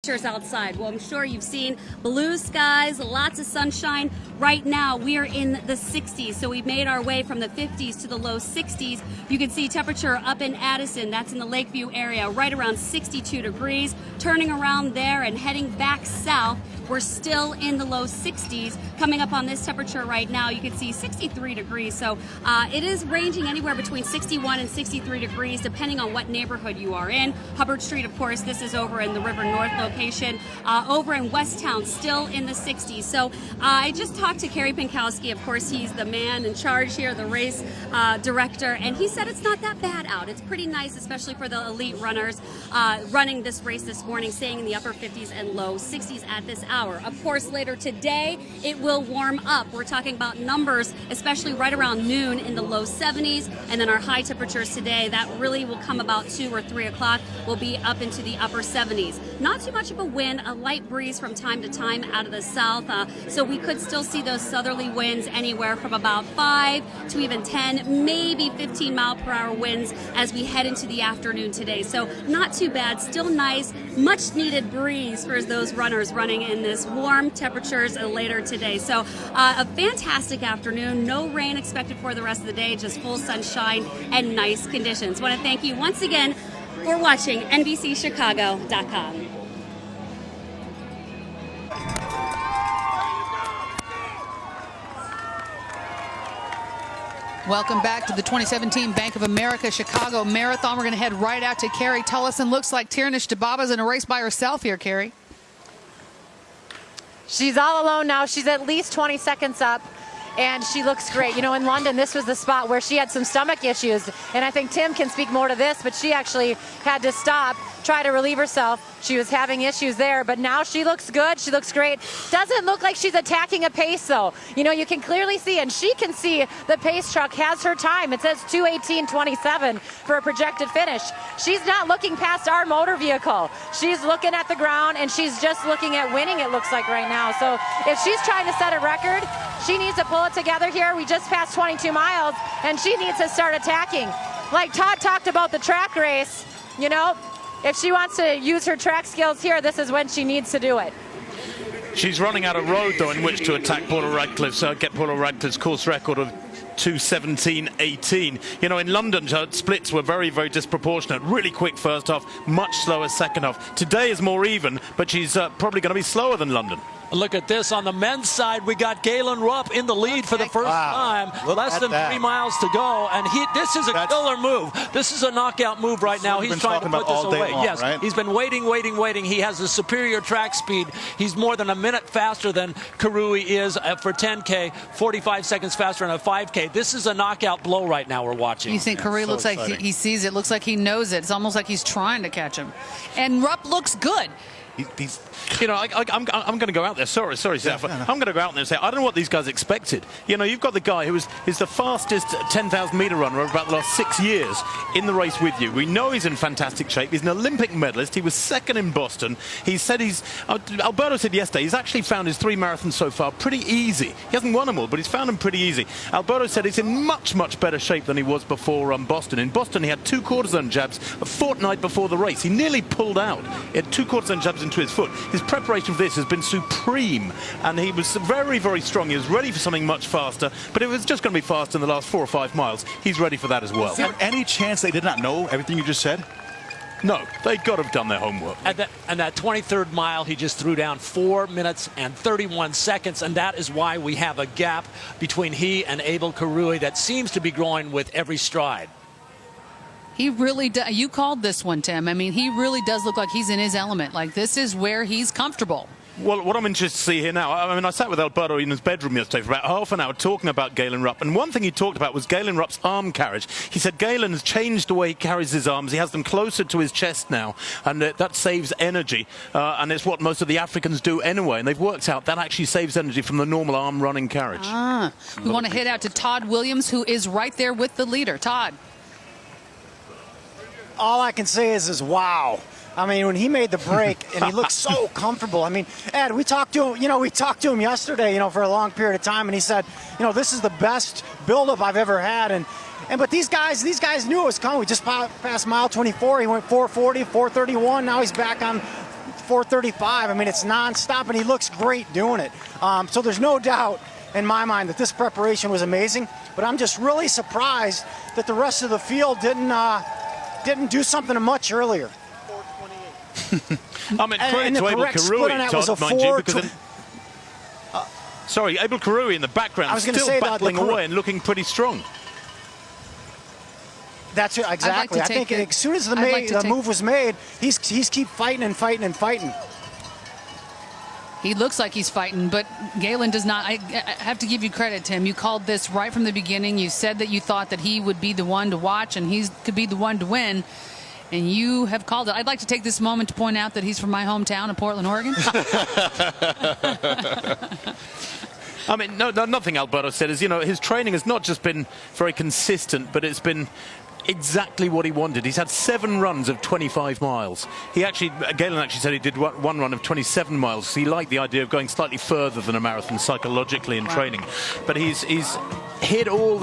Outside. Well, I'm sure you've seen blue skies, lots of sunshine. Right now, we are in the 60s, so we've made our way from the 50s to the low 60s. You can see temperature up in Addison, that's in the Lakeview area, right around 62 degrees. Turning around there and heading back south, we're still in the low 60s. Coming up on this temperature right now, you can see 63 degrees. So it is ranging anywhere between 61 and 63 degrees, depending on what neighborhood you are in. Hubbard Street, of course, this is over in the River North location. Over in Westtown, still in the 60s. So I just talked to Kerry Pinkowski. Of course, he's the man in charge here, the race director, and he said it's not that bad out. It's pretty nice, especially for the elite runners running this race this morning, staying in the upper 50s and low 60s at this hour. Of course, later today, it will warm up. We're talking about numbers, especially right around noon in the low 70s, and then our high temperatures today, that really will come about 2 or 3 o'clock, will be up into the upper 70s. Not too much of a wind, a light breeze from time to time out of the south, so we could still see those southerly winds anywhere from about 5 to even 10, maybe 15 mile per hour winds as we head into the afternoon today. So not too bad, still nice, much needed breeze for those runners running in this warm temperatures later today. So a fantastic afternoon, no rain expected for the rest of the day, just full sunshine and nice conditions. Want to thank you once again for watching NBCChicago.com. Welcome back to the 2017 Bank of America Chicago Marathon. We're going to head right out to Carrie Tullison. Looks like Tirunesh Dibaba is in a race by herself here, Carrie. She's all alone now. She's at least 20 seconds up, and she looks great. You know, in London, this was the spot where she had some stomach issues, and I think Tim can speak more to this, but she actually had to stop, try to relieve herself. She was having issues there, but now she looks good. She looks great. Doesn't look like she's attacking a pace, though. You know, you can clearly see, and she can see the pace truck has her time. It says 2:18:27 for a projected finish. She's not looking past our motor vehicle. She's looking at the ground, and she's just looking at winning, it looks like right now. So if she's trying to set a record, she needs to pull it together here. We just passed 22 miles, and she needs to start attacking. Like Todd talked about the track race, you know, if she wants to use her track skills here, this is when she needs to do it. She's running out of road, though, in which to attack Paula Radcliffe's, get Paula Radcliffe's course record of 2:17:18. You know, in London, her splits were very, very disproportionate. Really quick first half, much slower second half. Today is more even, but she's probably going to be slower than London. Look at this. On the men's side, we got Galen Rupp in the lead for the first time. Less than 3 miles to go. And this is a killer move. This is a knockout move right now. He's trying to put this away. Yes, right? He's been waiting. He has a superior track speed. He's more than a minute faster than Karui is for 10K, 45 seconds faster in a 5K. This is a knockout blow right now we're watching. You think Karui looks like he sees it, looks like he knows it. It's almost like he's trying to catch him. And Rupp looks good. You know, I'm going to go out there. Sorry, Seth. I'm going to go out there and say, I don't know what these guys expected. You know, you've got the guy who is the fastest 10,000-meter runner of about the last 6 years in the race with you. We know he's in fantastic shape. He's an Olympic medalist. He was second in Boston. He said Alberto said yesterday, he's actually found his 3 marathons so far pretty easy. He hasn't won them all, but he's found them pretty easy. Alberto said he's in much, much better shape than he was before Boston. In Boston, he had 2 cortisone jabs a fortnight before the race. He nearly pulled out. He had 2 cortisone jabs into his foot. His preparation for this has been supreme, and he was very, very strong. He was ready for something much faster, but it was just going to be fast in the last 4 or 5 miles. He's ready for that as well. Is there any chance they did not know everything you just said? No, they got to have done their homework. And that 23rd mile, he just threw down 4 minutes and 31 seconds, and that is why we have a gap between he and Abel Karui that seems to be growing with every stride. He really does. You called this one, Tim. I mean, he really does look like he's in his element. Like, this is where he's comfortable. Well, what I'm interested to see here now, I mean, I sat with Alberto in his bedroom yesterday for about half an hour talking about Galen Rupp, and one thing he talked about was Galen Rupp's arm carriage. He said Galen has changed the way he carries his arms. He has them closer to his chest now, and that saves energy, and it's what most of the Africans do anyway, and they've worked out that actually saves energy from the normal arm running carriage. We want to head out to Todd Williams, who is right there with the leader. Todd. All I can say is wow. I mean, when he made the break and he looked so comfortable. I mean, Ed, we talked to him yesterday, for a long period of time, and he said, this is the best buildup I've ever had. But these guys knew it was coming. We just passed mile 24. He went 4:40, 4:31. Now he's back on 4:35. I mean, it's nonstop, and he looks great doing it. So there's no doubt in my mind that this preparation was amazing. But I'm just really surprised that the rest of the field didn't do something much earlier. I mean, credit to Abel Karui, Todd, mind you, because sorry, Abel Karui in the background still battling away and looking pretty strong. That's it, exactly. I think as soon as the move was made, he's keep fighting and fighting and fighting. He looks like he's fighting, but Galen does not. I have to give you credit, Tim. You called this right from the beginning. You said that you thought that he would be the one to watch and he could be the one to win. And you have called it. I'd like to take this moment to point out that he's from my hometown of Portland, Oregon. I mean, nothing Alberto said is, his training has not just been very consistent, but it's been exactly what he wanted. He's had 7 runs of 25 miles. Galen actually said he did one run of 27 miles. So he liked the idea of going slightly further than a marathon psychologically in training. But he's ticked all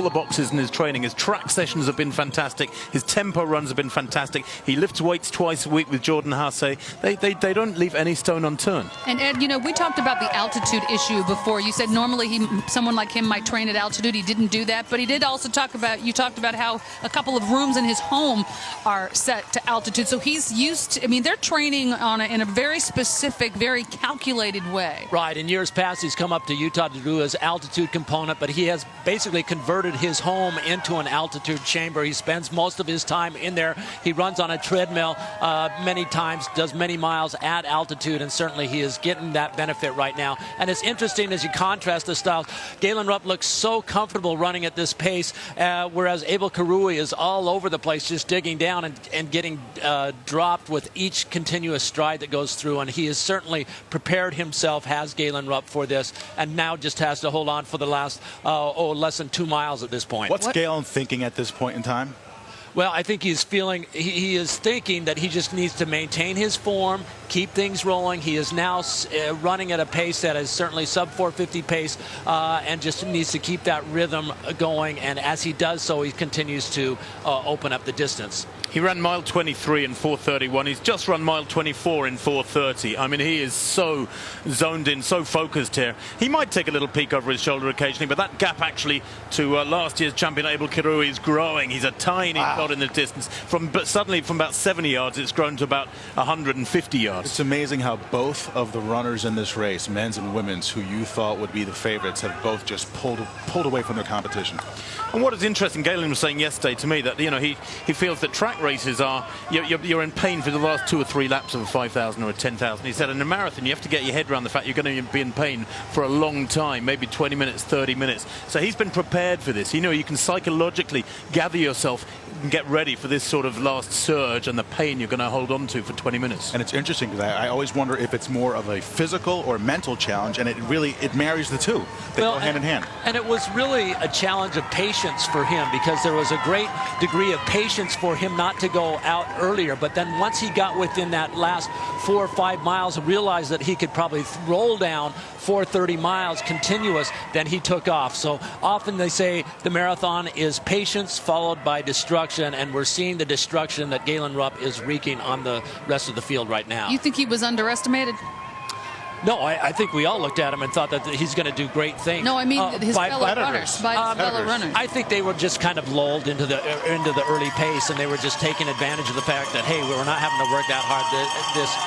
the boxes in his training. His track sessions have been fantastic. His tempo runs have been fantastic. He lifts weights twice a week with Jordan Hasay. They don't leave any stone unturned. And Ed, we talked about the altitude issue before. You said normally someone like him might train at altitude. He didn't do that, but he did also talked about how a couple of rooms in his home are set to altitude. So he's used to, they're training in a very specific, very calculated way. Right. In years past, he's come up to Utah to do his altitude component, but he has basically converted his home into an altitude chamber. He spends most of his time in there. He runs on a treadmill many times, does many miles at altitude, and certainly he is getting that benefit right now. And it's interesting as you contrast the styles. Galen Rupp looks so comfortable running at this pace, whereas Abel Karui is all over the place, just digging down and getting dropped with each continuous stride that goes through. And he has certainly prepared himself, has Galen Rupp, for this, and now just has to hold on for the last less than 2 miles at this point. What's Galen thinking at this point in time? Well, I think he is thinking that he just needs to maintain his form, keep things rolling. He is now running at a pace that is certainly sub 450 pace, and just needs to keep that rhythm going. And as he does so, he continues to open up the distance. He ran mile 23 in 4:31. He's just run mile 24 in 4:30. I mean, he is so zoned in, so focused here. He might take a little peek over his shoulder occasionally, but that gap actually to last year's champion Abel Karui is growing. He's a tiny dot in the distance. But suddenly from about 70 yards, it's grown to about 150 yards. It's amazing how both of the runners in this race, men's and women's, who you thought would be the favorites, have both just pulled away from their competition. And what is interesting, Galen was saying yesterday to me that he feels that track races are you're in pain for the last 2 or 3 laps of a 5,000 or a 10,000. He said in a marathon you have to get your head around the fact you're going to be in pain for a long time, maybe 20 minutes, 30 minutes. So he's been prepared for this. You can psychologically gather yourself and get ready for this sort of last surge and the pain you're going to hold on to for 20 minutes. And it's interesting because I always wonder if it's more of a physical or mental challenge, and it marries the two. They go hand in hand. And it was really a challenge of patience for him, because there was a great degree of patience for him not to go out earlier. But then once he got within that last 4 or 5 miles and realized that he could probably roll down 430 miles continuous, then he took off. So often they say the marathon is patience followed by destruction, and we're seeing the destruction that Galen Rupp is wreaking on the rest of the field right now. You think he was underestimated? No, I think we all looked at him and thought that he's going to do great things. No, I mean his fellow runners. I think they were just kind of lulled into the early pace, and they were just taking advantage of the fact that, hey, we're not having to work that hard.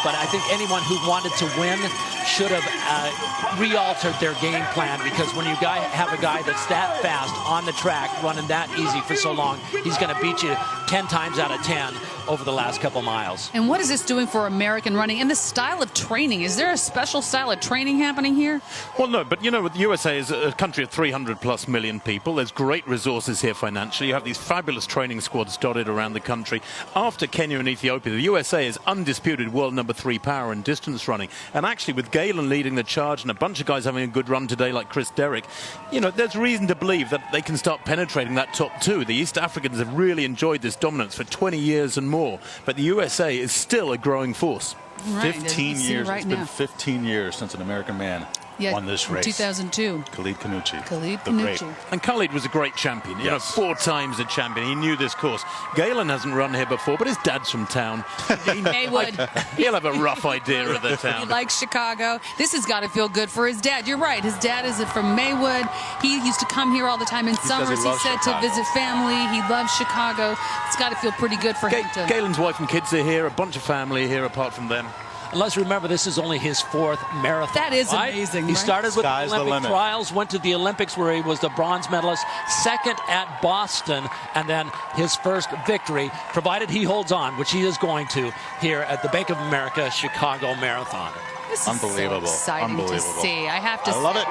But I think anyone who wanted to win should have re-altered their game plan, because when you have a guy that's that fast on the track, running that easy for so long, he's going to beat you 10 times out of 10 over the last couple miles. And what is this doing for American running and the style of training? Is there a special style of training happening here? Well, no, but the USA is a country of 300+ million people. There's great resources here financially. You have these fabulous training squads dotted around the country. After Kenya and Ethiopia, the USA is undisputed world number 3 power in distance running. And actually, with Galen leading the charge and a bunch of guys having a good run today like Chris Derrick, there's reason to believe that they can start penetrating that top 2. The East Africans have really enjoyed this dominance for 20 years and more, but the USA is still a growing force. Right, 15 years. It's been 15 years since an American man won this race. 2002. Khalid Kanuchi. Khalid the great. Kanuchi. And Khalid was a great champion. You know, 4 times a champion. He knew this course. Galen hasn't run here before, but his dad's from town. Maywood. He'll have a rough idea of the He town. likes Chicago. This has got to feel good for his dad. You're right. His dad is from Maywood. He used to come here all the time in summers. He said to visit family. He loves Chicago. It's got to feel pretty good for him to. Galen's wife and kids are here. A bunch of family here apart from them. And let's remember, this is only his 4th marathon. That is right? amazing. He right? started with Sky's the the Olympic limit. trials, went to the Olympics where he was the bronze medalist, 2nd at Boston, and then his first victory, provided he holds on, which he is going to, here at the Bank of America Chicago Marathon. This is Unbelievable. So exciting to see. I have to say. love it.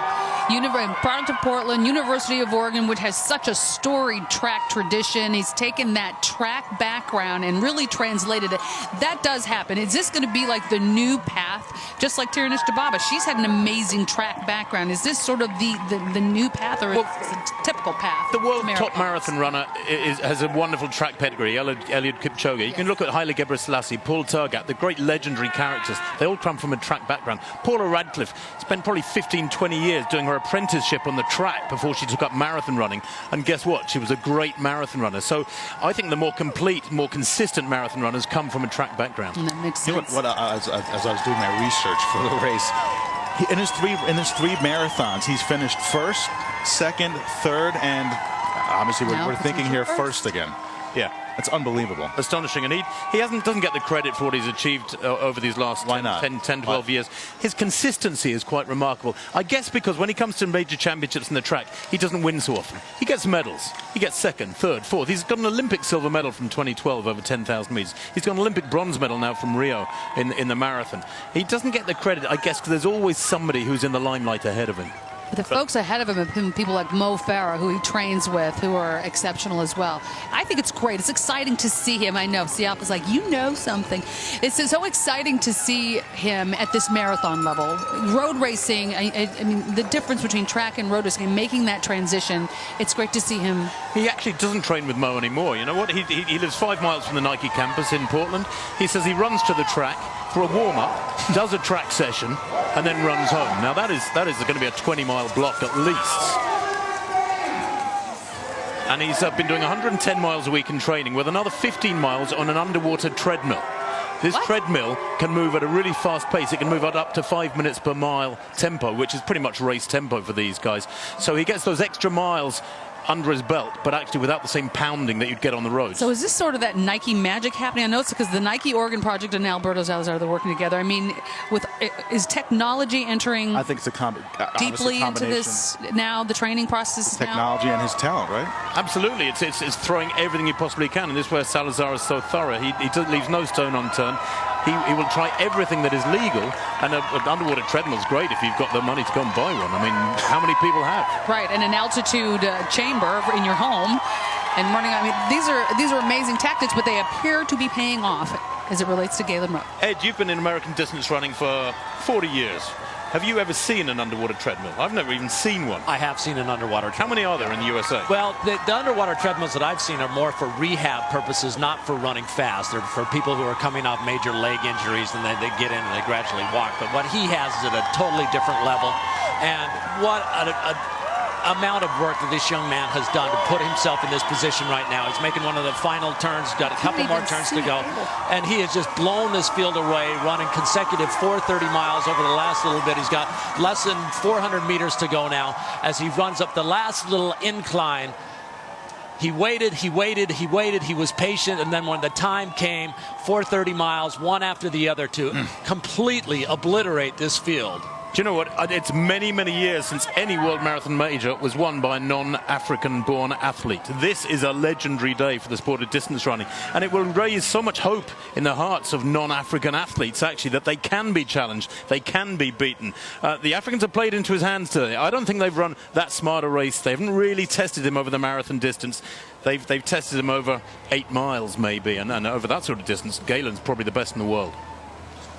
Product of Portland, University of Oregon, which has such a storied track tradition. He's taken that track background and really translated it. That does happen. Is this going to be like the new path? Just like Tirunesh Dibaba, she's had an amazing track background. Is this sort of the new path, or is it a typical path? The world to top marathons? marathon runner has a wonderful track pedigree. Eliud Kipchoge. You can look at Haile Gebrselassie, Paul Tergat, the great legendary characters. They all come from a track background. Paula Radcliffe spent probably 15, 20 years doing her apprenticeship on the track before she took up marathon running. And guess what? She was a great marathon runner. So I think the more complete, more consistent marathon runners come from a track background. And that makes You know sense. what as I was doing my research for the race, in his three marathons, he's finished 1st, 2nd, 3rd, and obviously Now we're thinking here first. 1st again. Yeah. That's unbelievable. Astonishing. And he doesn't get the credit for what he's achieved over these last Why not? 10, 12 years. His consistency is quite remarkable. I guess because when he comes to major championships in the track, he doesn't win so often. He gets medals. He gets 2nd, 3rd, 4th. He's got an Olympic silver medal from 2012 over 10,000 meters. He's got an Olympic bronze medal now from Rio in the marathon. He doesn't get the credit, I guess, because there's always somebody who's in the limelight ahead of him. But the folks ahead of him have been people like Mo Farah, who he trains with, who are exceptional as well. I think it's great. It's exciting to see him. I know Siapa's like, you know something. It's so exciting to see him at this marathon level. Road racing, I mean, the difference between track and road racing, making that transition, it's great to see him. He actually doesn't train with Mo anymore. You know what? He lives 5 miles from the Nike campus in Portland. He says he runs to the track for a warm-up, does a track session, and then runs home. Now that is going to be a 20-mile block at least. And he's been doing 110 miles a week in training with another 15 miles on an underwater treadmill. This treadmill can move at a really fast pace. It can move at up to 5 minutes per mile tempo, which is pretty much race tempo for these guys. So he gets those extra miles under his belt, but actually without the same pounding that you'd get on the roads. So is this sort of that Nike magic happening? I know it's because the Nike Oregon Project and Alberto Salazar, they're working together. I mean, is technology entering I think it's deeply into this now, the training process now? Technology and his talent, right? Absolutely. It's throwing everything you possibly can, and this is where Salazar is so thorough. He leaves no stone unturned. He will try everything that is legal, and an underwater treadmill is great if you've got the money to go and buy one. I mean, how many people have? Right, and an altitude chamber in your home and running. I mean, these are amazing tactics, but they appear to be paying off as it relates to Galen Rupp. Ed, you've been in American distance running for 40 years. Have you ever seen an underwater treadmill? I've never even seen one. I have seen an underwater treadmill. How many are there in the USA? Well, the underwater treadmills that I've seen are more for rehab purposes, not for running fast. They're for people who are coming off major leg injuries, and they get in and they gradually walk. But what he has is at a totally different level. And what an amount of work that this young man has done to put himself in this position right now. He's making one of the final turns, got a couple more turns to go, and he has just blown this field away, running consecutive 430 miles over the last little bit. He's got less than 400 meters to go now as he runs up the last little incline. He waited, he was patient, and then when the time came, 430 miles, one after the other, to completely obliterate this field. Do you know what? It's many, many years since any World Marathon major was won by a non-African-born athlete. This is a legendary day for the sport of distance running, and it will raise so much hope in the hearts of non-African athletes, actually, that they can be challenged, they can be beaten. The Africans have played into his hands today. I don't think they've run that smart a race. They haven't really tested him over the marathon distance. They've tested him over 8 miles, maybe, and over that sort of distance, Galen's probably the best in the world.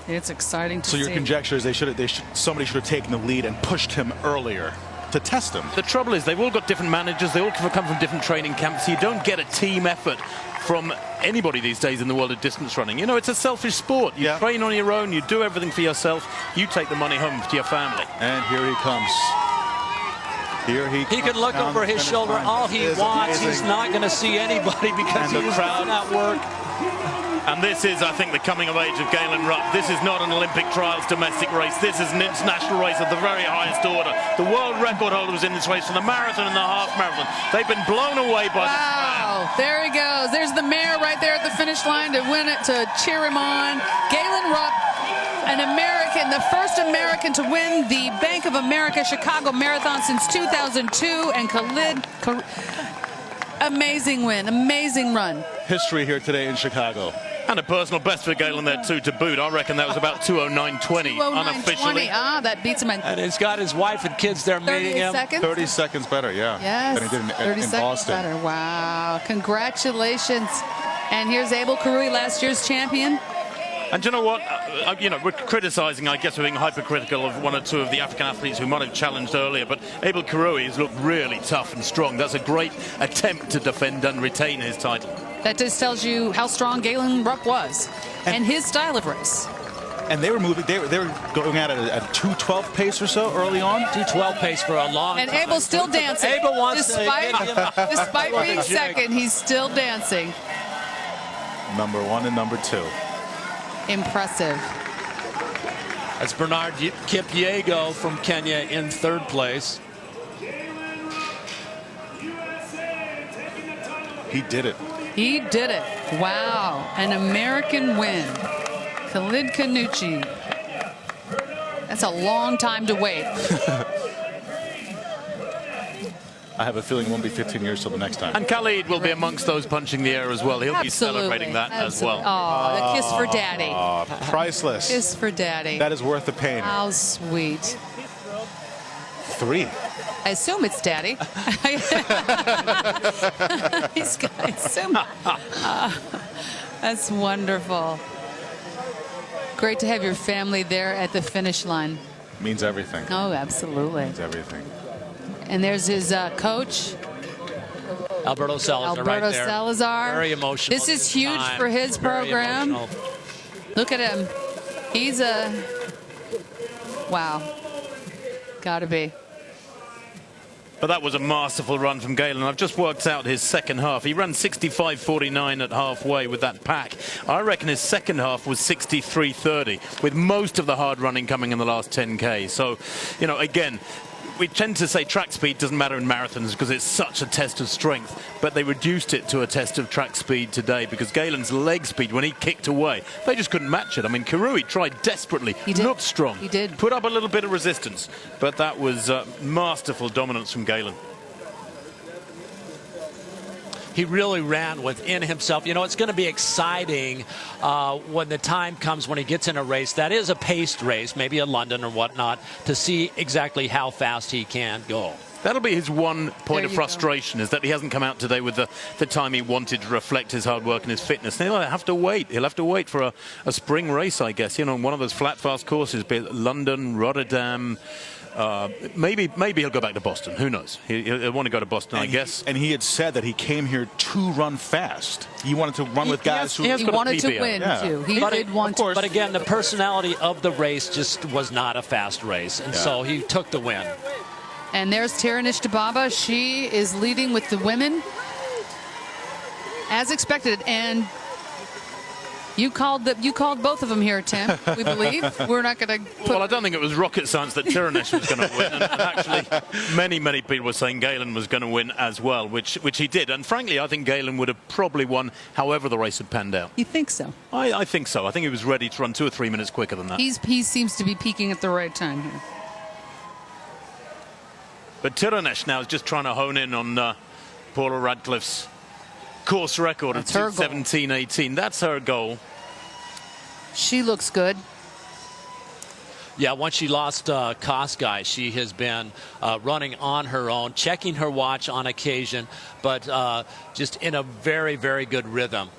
It's exciting to see. So your conjecture is somebody should have taken the lead and pushed him earlier to test him. The trouble is they've all got different managers. They all come from different training camps. You don't get a team effort from anybody these days in the world of distance running. You know, it's a selfish sport. You train on your own, you do everything for yourself, you take the money home to your family. And here he comes. He can look over his shoulder all he wants. He's not going to see anybody because he's doing that work. And this is, I think, the coming of age of Galen Rupp. This is not an Olympic trials domestic race. This is an international race of the very highest order. The world record holder was in this race for the marathon and the half marathon. They've been blown away by this man. There he goes. There's the mayor right there at the finish line to win it, to cheer him on. Galen Rupp, an American, the first American to win the Bank of America Chicago Marathon since 2002. And amazing win, amazing run. History here today in Chicago. And a personal best for Galen there, too, to boot. I reckon that was about 2:09:20 unofficially. That beats him. And he's got his wife and kids there meeting him. 30 seconds better, Yes. than he did 30 in seconds Boston. better. Wow. Congratulations. And here's Abel Karui, last year's champion. And do you know what? We're criticizing, I guess, we're being hypercritical of one or two of the African athletes who might have challenged earlier, but Abel Karui has looked really tough and strong. That's a great attempt to defend and retain his title. That just tells you how strong Galen Rupp was and his style of race. And they were moving. They were going at it at a 2:12 pace or so early on. 2:12 pace for a long time. And Abel's still dancing. Abel wants despite being second, he's still dancing. Number 1 and number 2. Impressive. That's Bernard Kipyego from Kenya in 3rd place. He did it. He did it. Wow. An American win. Khalid Kanuchi. That's a long time to wait. I have a feeling it won't be 15 years till the next time. And Khalid will be amongst those punching the air as well. He'll be celebrating that as well. Oh, the kiss for daddy. Priceless. Kiss for daddy. That is worth the pain. How sweet. 3. I assume it's daddy. I assume. That's wonderful. Great to have your family there at the finish line. Means everything. Oh, absolutely. Means everything. And there's his coach, Alberto Salazar, right there. Salazar. Very emotional. This is huge for his program. Look at him. He's wow. Gotta be. But that was a masterful run from Galen. I've just worked out his second half. He ran 65.49 at halfway with that pack. I reckon his second half was 63.30, with most of the hard running coming in the last 10K. So, again, we tend to say track speed doesn't matter in marathons because it's such a test of strength, but they reduced it to a test of track speed today because Galen's leg speed, when he kicked away, they just couldn't match it. I mean, Karui tried desperately. He did. Looked strong. He did. Put up a little bit of resistance, but that was masterful dominance from Galen. He really ran within himself. It's going to be exciting when the time comes when he gets in a race that is a paced race, maybe a London or whatnot, to see exactly how fast he can go. That'll be his one point of frustration, is that he hasn't come out today with the time he wanted to reflect his hard work and his fitness. He'll have to wait. He'll have to wait for a spring race, I guess. One of those flat, fast courses, be it London, Rotterdam. Maybe he'll go back to Boston. Who knows? He'll want to go to Boston, I guess. And he had said that he came here to run fast. He wanted to run with guys who... He wanted to win, too. He did want to. But again, the personality of the race just was not a fast race. And so he took the win. And there's Tirunesh Dibaba. She is leading with the women, as expected. And you called both of them here, Tim. We believe. We're not going to. Well, I don't think it was rocket science that Tirunesh was going to win. And actually, many people were saying Galen was going to win as well, which he did. And frankly, I think Galen would have probably won, however the race had panned out. You think so? I think so. I think he was ready to run 2 or 3 minutes quicker than that. He seems to be peaking at the right time here. But Tirunesh now is just trying to hone in on Paula Radcliffe's course record of 2:17.18. That's her goal. She looks good. Yeah, once she lost Kosgei, she has been running on her own, checking her watch on occasion, but just in a very, very good rhythm.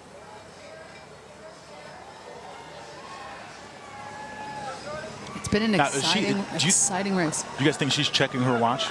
It's been an exciting race. Do you guys think she's checking her watch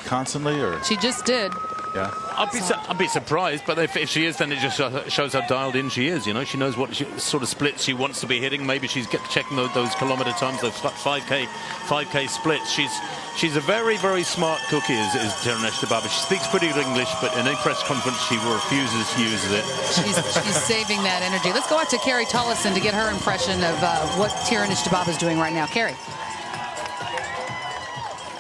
constantly, or? She just did. Yeah. I'd be surprised, but if she is, then it just shows how dialed in she is. You know, she knows what sort of splits she wants to be hitting. Maybe she's checking those kilometer times, those 5K splits. She's a very, very smart cookie, is Tirunesh Dibaba. She speaks pretty good English, but in a press conference, she refuses to use it. She's saving that energy. Let's go out to Carrie Tollison to get her impression of what Tirunesh Dibaba is doing right now. Carrie.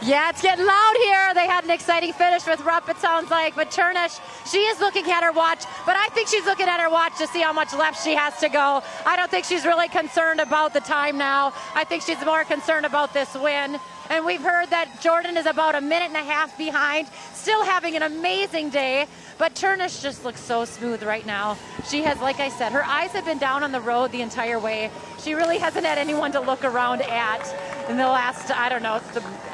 Yeah, it's getting loud here. They had an exciting finish with Rupp, it sounds like. But Tirunesh, she is looking at her watch. But I think she's looking at her watch to see how much left she has to go. I don't think she's really concerned about the time now. I think she's more concerned about this win. And we've heard that Jordan is about a minute and a half behind, still having an amazing day. But Tirunesh just looks so smooth right now. She has, like I said, her eyes have been down on the road the entire way. She really hasn't had anyone to look around at in the last, I don't know,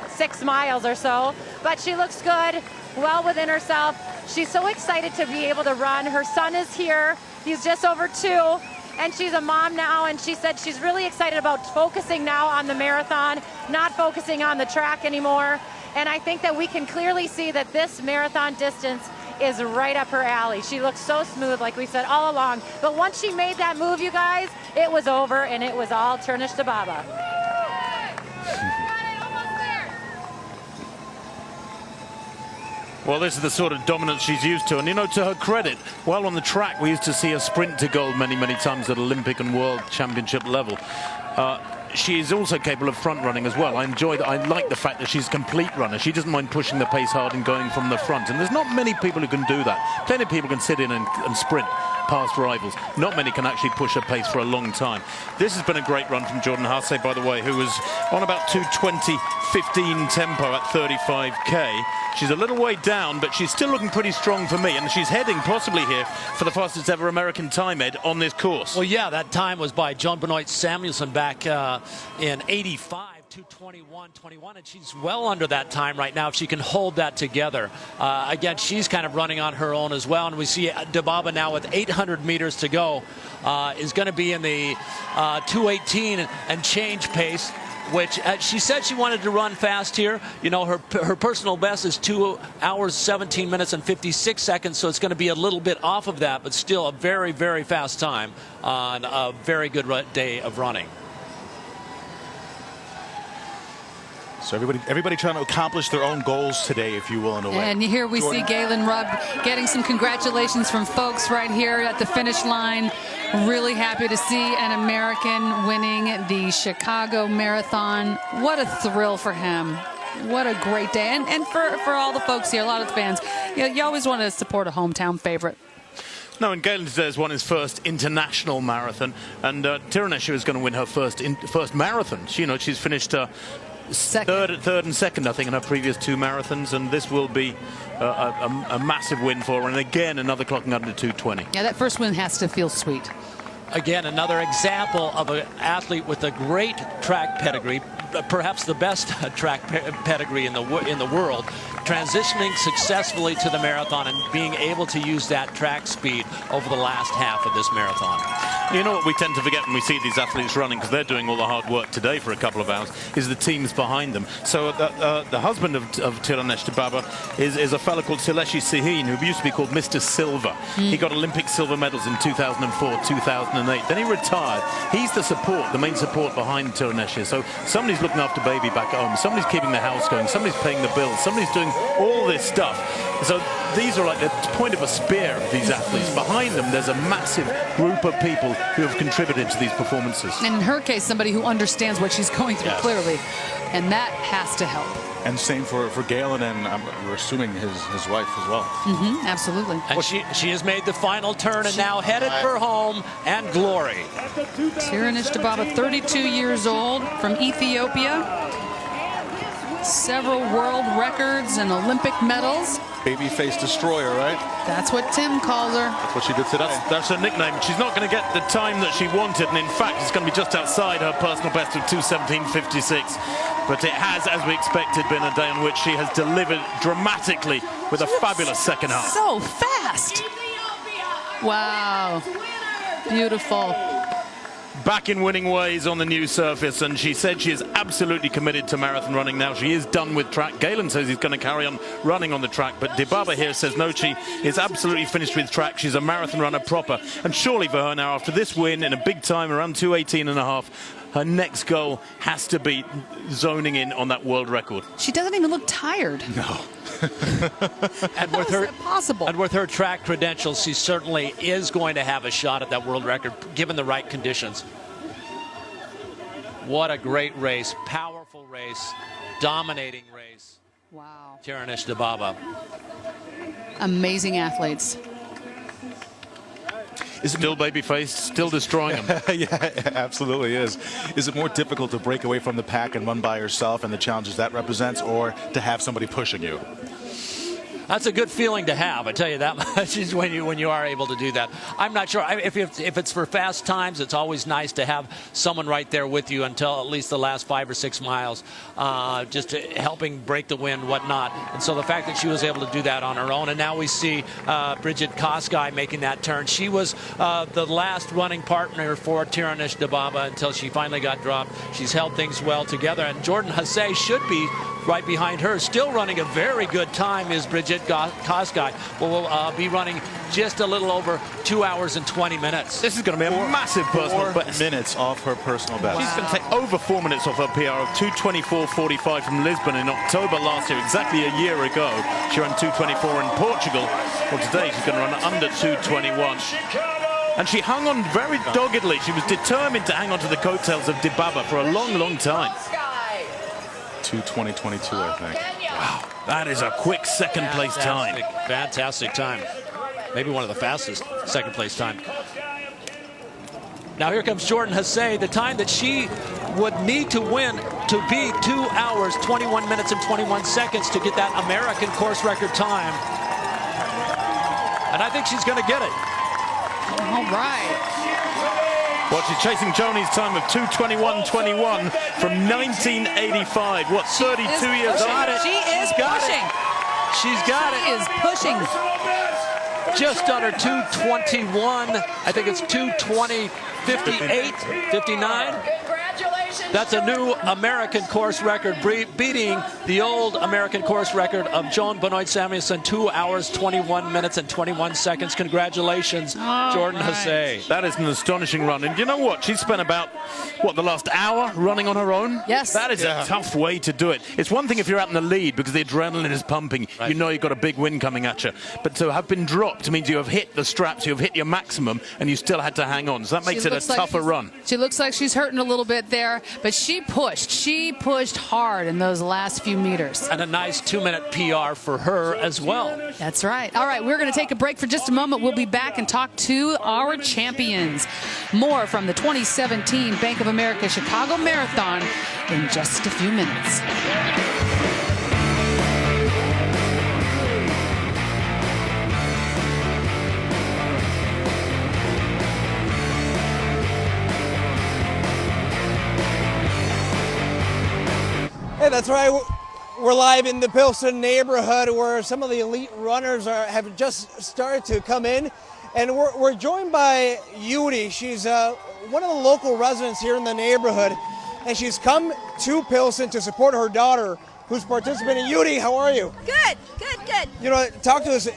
6 miles or so. But she looks good, well within herself. She's so excited to be able to run. Her son is here. He's just over 2. And she's a mom now, and she said she's really excited about focusing now on the marathon, not focusing on the track anymore. And I think that we can clearly see that this marathon distance is right up her alley. She looks so smooth, like we said all along. But once she made that move, you guys, it was over, and it was all Tirunesh Dibaba. Well, this is the sort of dominance she's used to. And, you know, to her credit, while on the track, we used to see her sprint to gold many, many times at Olympic and World Championship level. She is also capable of front running as well. I enjoy that. I like the fact that she's a complete runner. She doesn't mind pushing the pace hard and going from the front. And there's not many people who can do that. Plenty of people can sit in and sprint past rivals. Not many can actually push a pace for a long time. This has been a great run from Jordan Hasay, by the way, who was on about 2:20.15 tempo at 35K. She's a little way down, but she's still looking pretty strong for me, and she's heading possibly here for the fastest ever American time, Ed, on this course. Well, yeah, that time was by John Benoit Samuelson back in 85. 2:21.21, and she's well under that time right now if she can hold that together. Again, she's kind of running on her own as well, and we see Dibaba now with 800 meters to go is going to be in the 2:18 and change pace, which she said she wanted to run fast here. You know, her personal best is 2 hours, 17 minutes, and 56 seconds, so it's going to be a little bit off of that, but still a very, very fast time on a very good day of running. So everybody trying to accomplish their own goals today, if you will, in a way. And here we see Galen Rupp getting some congratulations from folks right here at the finish line. Really happy to see an American winning the Chicago Marathon. What a thrill for him. What a great day. And for all the folks here, a lot of the fans, you always want to support a hometown favorite. No, and Galen today has won his first international marathon, and Tirunesh is going to win her first marathon. She's finished third and second, I think, in her previous 2 marathons, and this will be a massive win for her. And again, another clocking under 2:20. Yeah, that first win has to feel sweet. Again, another example of an athlete with a great track pedigree, perhaps the best track pedigree in the world, transitioning successfully to the marathon and being able to use that track speed over the last half of this marathon. You know what we tend to forget when we see these athletes running, because they're doing all the hard work today for a couple of hours, is the teams behind them. So the husband of Tirunesh Dibaba is a fellow called Sileshi Sihine, who used to be called Mr. Silver. He got Olympic silver medals in 2004, 2008. Then he retired. He's the main support behind Tirunesh here. So somebody's looking after baby back at home. Somebody's keeping the house going. Somebody's paying the bills. Somebody's doing all this stuff. So these are like the point of a spear of these athletes. Behind them, there's a massive group of people who have contributed to these performances. And in her case, somebody who understands what she's going through clearly. And that has to help. And same for Galen, and we're assuming his wife as well. Absolutely. And she has made the final turn and now headed for home and glory. Tirunesh Dibaba, 32 years old, from Ethiopia. Several world records and Olympic medals. Babyface destroyer, right? That's what Tim calls her. That's what she did today. That's her nickname. She's not going to get the time that she wanted, and in fact, it's going to be just outside her personal best of 2:17.56. But it has, as we expected, been a day on which she has delivered dramatically with a fabulous second half. So fast. Wow. Beautiful. back in winning ways on the new surface, and she said she is absolutely committed to marathon running now. She is done with track. Galen says he's going to carry on running on the track, but Dibaba here says no, she is absolutely finished with track. She's a marathon runner proper, and surely for her now, after this win in a big time around 2:18.5, her next goal has to be zoning in on that world record. She doesn't even look tired. No. And with her possible? And with her track credentials, she certainly is going to have a shot at that world record, given the right conditions. What a great race, powerful race, dominating race. Wow. Tirunesh Dibaba. Amazing athletes. Still baby-faced, still destroying them. Yeah, it absolutely is. Is it more difficult to break away from the pack and run by yourself and the challenges that represents, or to have somebody pushing you? That's a good feeling to have, I tell you that much, is when you are able to do that. I'm not sure. If it's for fast times, it's always nice to have someone right there with you until at least the last 5 or 6 miles, just helping break the wind, whatnot. And so the fact that she was able to do that on her own, and now we see Bridget Kosgei making that turn. She was the last running partner for Tirunesh Dibaba until she finally got dropped. She's held things well together, and Jordan Hasay should be right behind her. Still running a very good time is Bridget Kosgei. Will be running just a little over 2 hours and 20 minutes. This is going to be a massive personal best. 4 minutes off her personal best. She's going to take over 4 minutes off her PR of 2:24.45 from Lisbon in October last year, exactly a year ago. She ran 2:24 in Portugal. Well, today she's going to run under 2:21. And she hung on very doggedly. She was determined to hang on to the coattails of Dibaba for a long, long time. 2:20.22, I think. Wow, that is a quick second-place time. Fantastic time. Maybe one of the fastest second-place time. Now here comes Jordan Hasay, the time that she would need to win to be 2 hours, 21 minutes and 21 seconds to get that American course record time. And I think she's going to get it. All right. Well, she's chasing Joni's time of 2:21.21 from 1985. What, 32 years old? She is pushing. She's got it. She is pushing. Just under 2:21. I think it's 2:20.58, 59. That's a new American course record, beating the old American course record of Joan Benoit Samuelson, 2 hours, 21 minutes and 21 seconds. Congratulations, Jordan Hasay. That is an astonishing run. And you know what? She spent about, the last hour running on her own? Yes. That is a tough way to do it. It's one thing if you're out in the lead because the adrenaline is pumping. Right. You know you've got a big win coming at you. But to have been dropped means you have hit the straps, you have hit your maximum, and you still had to hang on. So that makes it a tougher run. She looks like she's hurting a little bit there, but she pushed hard in those last few meters. And a nice 2-minute PR for her as well. That's right. All right, we're going to take a break for just a moment. We'll be back and talk to our champions. More from the 2017 Bank of America Chicago Marathon in just a few minutes. Hey, that's right. We're live in the Pilsen neighborhood where some of the elite runners have just started to come in. And we're joined by Yudi. She's one of the local residents here in the neighborhood. And she's come to Pilsen to support her daughter who's participating. Yudi, how are you? Good. You know, talk to us.